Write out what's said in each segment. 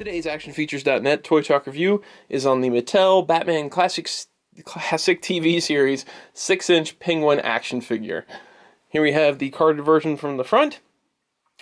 Today's ActionFeatures.net Toy Talk review is on the Mattel Batman Classic TV series 6-inch Penguin action figure. Here we have the carded version from the front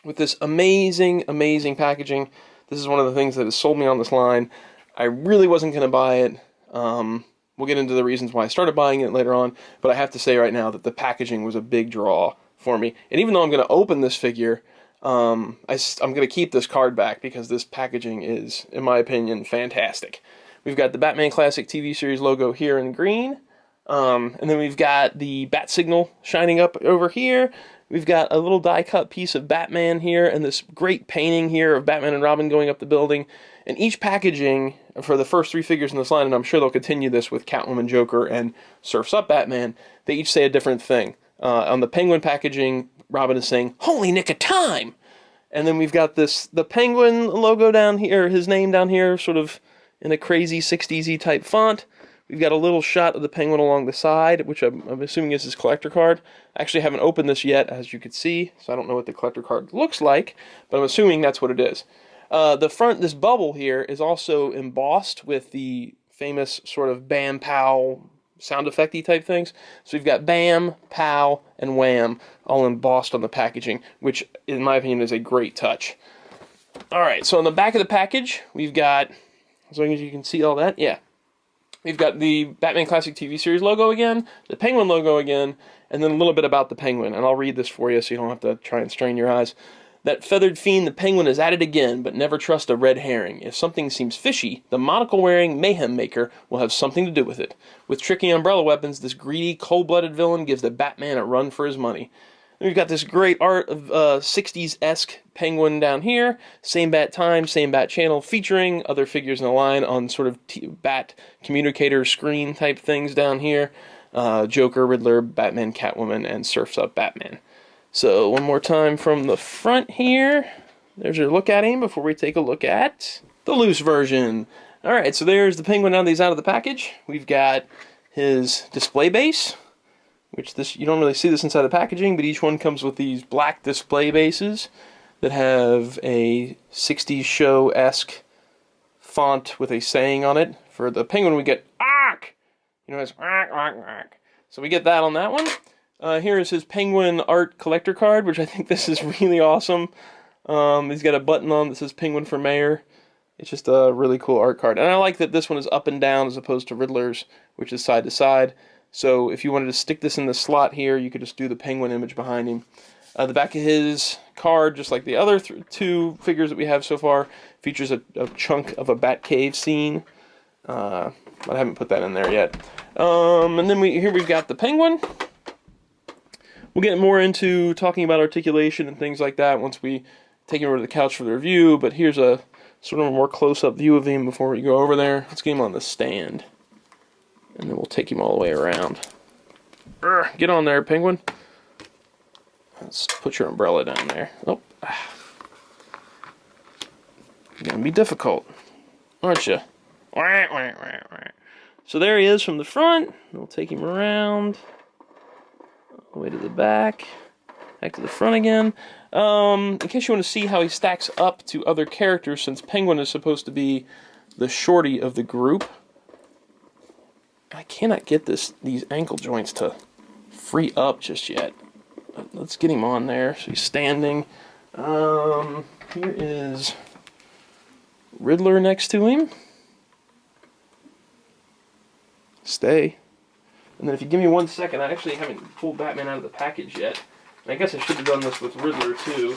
with this amazing packaging. This is one of the things that has sold me on this line. I really wasn't going to buy it. We'll get into the reasons why I started buying it later on, but I have to say right now that the packaging was a big draw for me. And even though I'm going to open this figure, I'm going to keep this card back because this packaging is, in my opinion, fantastic. We've got the Batman Classic TV series logo here in green, and then we've got the bat signal shining up over here. We've got a little die-cut piece of Batman here, and this great painting here of Batman and Robin going up the building. And each packaging for the first three figures in this line, and I'm sure they'll continue this with Catwoman, Joker, and Surf's Up Batman, they each say a different thing. On the Penguin packaging, Robin is saying, "Holy nick of time!" And then we've got the Penguin logo down here, his name down here, sort of in a crazy 60s-y type font. We've got a little shot of the Penguin along the side, which I'm assuming is his collector card. I actually haven't opened this yet, as you can see, so I don't know what the collector card looks like, but I'm assuming that's what it is. The front, this bubble here, is also embossed with the famous sort of bam, pow, sound effect-y type things. So we've got bam, pow, and wham all embossed on the packaging, which in my opinion is a great touch. Alright, so on the back of the package, we've got, as long as you can see all that, yeah. We've got the Batman Classic TV series logo again, the Penguin logo again, and then a little bit about the Penguin. And I'll read this for you so you don't have to try and strain your eyes. That feathered fiend, the Penguin, is at it again, but never trust a red herring. If something seems fishy, the monocle-wearing mayhem maker will have something to do with it. With tricky umbrella weapons, this greedy, cold-blooded villain gives the Batman a run for his money. And we've got this great art of 60s-esque Penguin down here. Same bat time, same bat channel, featuring other figures in the line on sort of bat communicator screen type things down here. Joker, Riddler, Batman, Catwoman, and Surf's Up Batman. So, one more time from the front here. There's your look at him before we take a look at the loose version. Alright, so there's the Penguin now that he's out of the package. We've got his display base, which you don't really see this inside the packaging, but each one comes with these black display bases that have a 60s show-esque font with a saying on it. For the Penguin, we get "Ark!" You know, it's "Ark, ark, ark." So we get that on that one. Here is his Penguin art collector card, which I think this is really awesome. He's got a button on that says Penguin for Mayor. It's just a really cool art card. And I like that this one is up and down as opposed to Riddler's, which is side to side. So if you wanted to stick this in the slot here, you could just do the Penguin image behind him. The back of his card, just like the other two figures that we have so far, features a chunk of a Batcave scene. But I haven't put that in there yet. And then here we've got the Penguin. We'll get more into talking about articulation and things like that once we take him over to the couch for the review, but here's a sort of a more close-up view of him before we go over there. Let's get him on the stand, and then we'll take him all the way around. Get on there, Penguin. Let's put your umbrella down there. Oh, you're gonna be difficult, aren't you? So there he is from the front. We'll take him around. All the way to the back to the front again. In case you want to see how he stacks up to other characters, since Penguin is supposed to be the shorty of the group, I cannot get these ankle joints to free up just yet. Let's get him on there so he's standing. Here is Riddler next to him. Stay. And then if you give me 1 second, I actually haven't pulled Batman out of the package yet. And I guess I should have done this with Riddler too.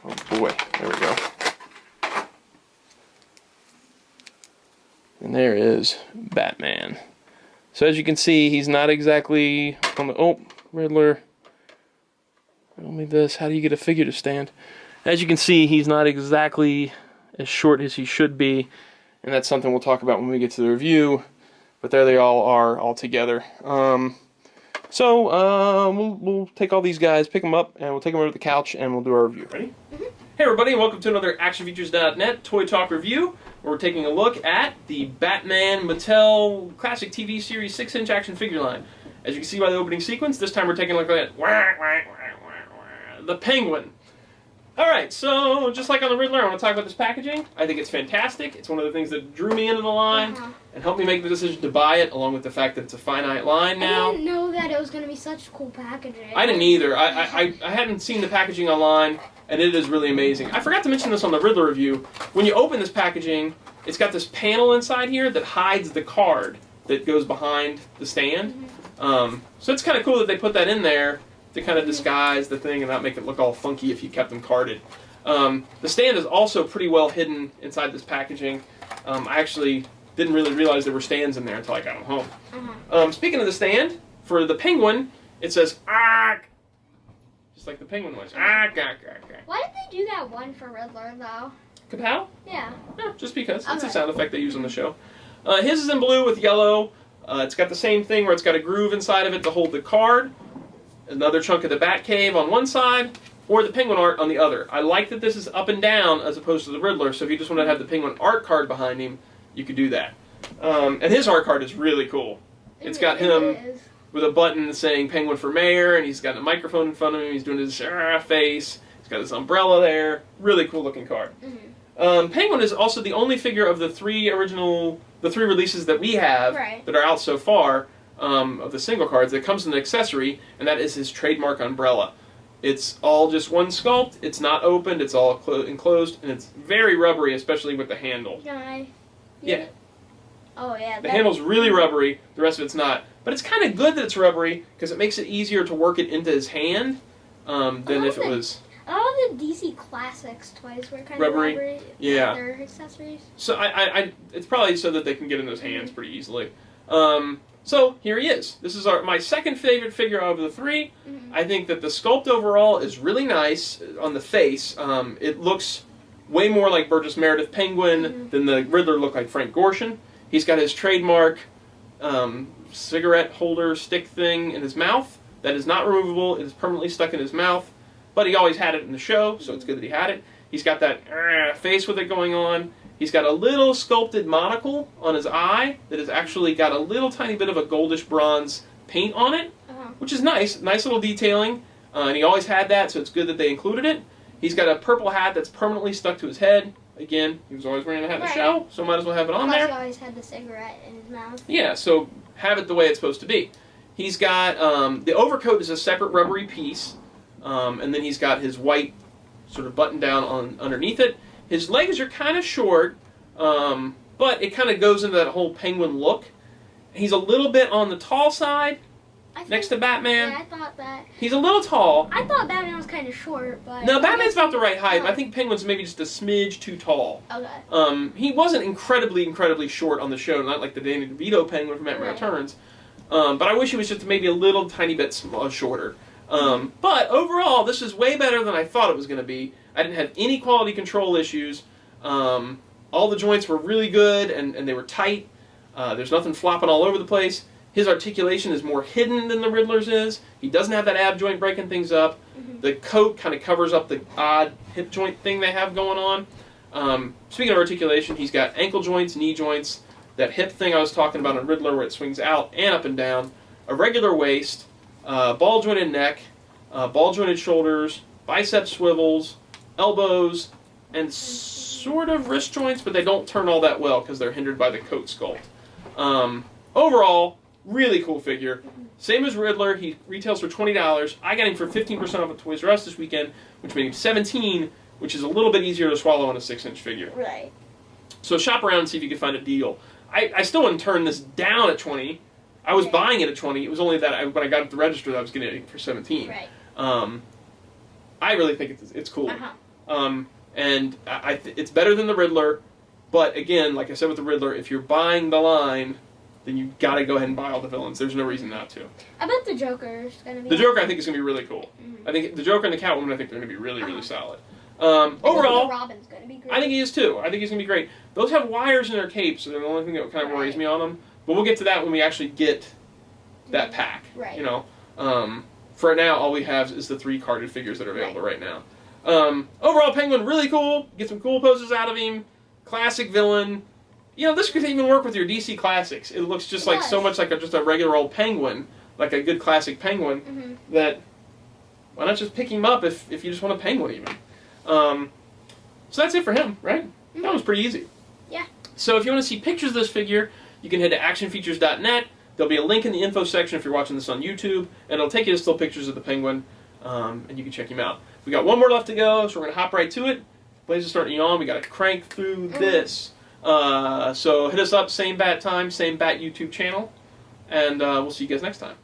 Oh boy, there we go. And there is Batman. So as you can see, he's not exactly on the... Oh, Riddler. Tell me this, how do you get a figure to stand? As you can see, he's not exactly as short as he should be, and that's something we'll talk about when we get to the review, but there they all are, all together. We'll take all these guys, pick them up, and we'll take them over to the couch, and we'll do our review. Ready? Mm-hmm. Hey everybody, and welcome to another ActionFeatures.net Toy Talk review, where we're taking a look at the Batman Mattel Classic TV Series 6-inch action figure line. As you can see by the opening sequence, this time we're taking a look at the Penguin. Alright, so just like on the Riddler, I want to talk about this packaging. I think it's fantastic. It's one of the things that drew me into the line and helped me make the decision to buy it, along with the fact that it's a finite line now. I didn't know that it was going to be such cool packaging. I didn't either. I hadn't seen the packaging online, and it is really amazing. I forgot to mention this on the Riddler review. When you open this packaging, it's got this panel inside here that hides the card that goes behind the stand. So it's kind of cool that they put that in there to kind of disguise the thing and not make it look all funky if you kept them carded. The stand is also pretty well hidden inside this packaging. I actually didn't really realize there were stands in there until I got them home. Speaking of the stand, for the Penguin, it says "Ark," just like the Penguin was. Ark, ark, ark, ark. Why did they do that one for Riddler, though? Kapow? Yeah. Just because. It's a sound effect they use on the show. His is in blue with yellow. It's got the same thing where it's got a groove inside of it to hold the card. Another chunk of the Batcave on one side, or the Penguin art on the other. I like that this is up and down as opposed to the Riddler, so if you just want to have the Penguin art card behind him, you could do that. And his art card is really cool. It's got him with a button saying Penguin for Mayor, and he's got a microphone in front of him, he's doing his face, he's got his umbrella there. Really cool looking card. Penguin is also the only figure of the three releases that we have that are out so far, of the single cards, that comes with an accessory, and that is his trademark umbrella. It's all just one sculpt, it's not opened, it's all enclosed, and it's very rubbery, especially with the handle. Yeah. Oh, yeah. The handle's really rubbery, the rest of it's not. But it's kind of good that it's rubbery, because it makes it easier to work it into his hand than if it was... All the DC Classics toys were kind of rubbery. Yeah. Their accessories. So it's probably so that they can get in those hands pretty easily. So here he is. This is my second favorite figure of the three. I think that the sculpt overall is really nice on the face. It looks way more like Burgess Meredith Penguin than the Riddler looked like Frank Gorshin. He's got his trademark cigarette holder stick thing in his mouth that is not removable. It is permanently stuck in his mouth. But he always had it in the show, so it's good that he had it. He's got that face with it going on. He's got a little sculpted monocle on his eye that has actually got a little tiny bit of a goldish bronze paint on it, which is nice. Nice little detailing. And he always had that, so it's good that they included it. He's got a purple hat that's permanently stuck to his head. Again, he was always wearing a hat in the show, so might as well have it on there. He always had the cigarette in his mouth. Yeah, so have it the way it's supposed to be. He's got, the overcoat is a separate rubbery piece, and then he's got his white sort of button down underneath it. His legs are kind of short, but it kind of goes into that whole Penguin look. He's a little bit on the tall side, next to Batman. Yeah, I thought that. He's a little tall. I thought Batman was kind of short, but... No, Batman's about the right height. I think Penguin's maybe just a smidge too tall. Okay. He wasn't incredibly short on the show, not like the Danny DeVito Penguin from Batman Returns. But I wish he was just maybe a little tiny bit shorter. But overall, this is way better than I thought it was going to be. I didn't have any quality control issues. All the joints were really good, and they were tight. There's nothing flopping all over the place. His articulation is more hidden than the Riddler's is. He doesn't have that ab joint breaking things up. The coat kind of covers up the odd hip joint thing they have going on. Speaking of articulation, he's got ankle joints, knee joints, that hip thing I was talking about in Riddler where it swings out and up and down, a regular waist, ball jointed neck, ball jointed shoulders, bicep swivels, elbows, and sort of wrist joints, but they don't turn all that well because they're hindered by the coat sculpt. Overall, really cool figure. Same as Riddler, he retails for $20. I got him for 15% off at Toys R Us this weekend, which made him $17, which is a little bit easier to swallow on a 6-inch figure. Right. So shop around and see if you can find a deal. I still wouldn't turn this down at $20. I was buying it at $20. It was only that when I got it at the register that I was getting it for $17. Right. I really think it's cool. And it's better than the Riddler, but again, like I said with the Riddler, if you're buying the line, then you've got to go ahead and buy all the villains. There's no reason not to. I bet the Joker's going to be... The Joker I think is going to be really cool. I think the Joker and the Catwoman I think they're going to be really, really solid. Overall, Robin's going to be great. I think he is too. I think he's going to be great. Those have wires in their capes, so they're the only thing that kind of worries me on them. But we'll get to that when we actually get that pack. Right. You know, for now, all we have is the 3 carded figures that are available right now. Overall, Penguin really cool. Get some cool poses out of him. Classic villain. You know, this could even work with your DC Classics. It looks just like so much like just a regular old Penguin, like a good classic Penguin. That Why not just pick him up if you just want a penguin even? So that's it for him, right? Mm-hmm. That was pretty easy. Yeah. So if you want to see pictures of this figure, you can head to actionfeatures.net. There'll be a link in the info section if you're watching this on YouTube, and it'll take you to still pictures of the penguin, and you can check him out. We got one more left to go, so we're going to hop right to it. Blaze is starting to yawn. We got to crank through this. So hit us up, same bat time, same bat YouTube channel, and we'll see you guys next time.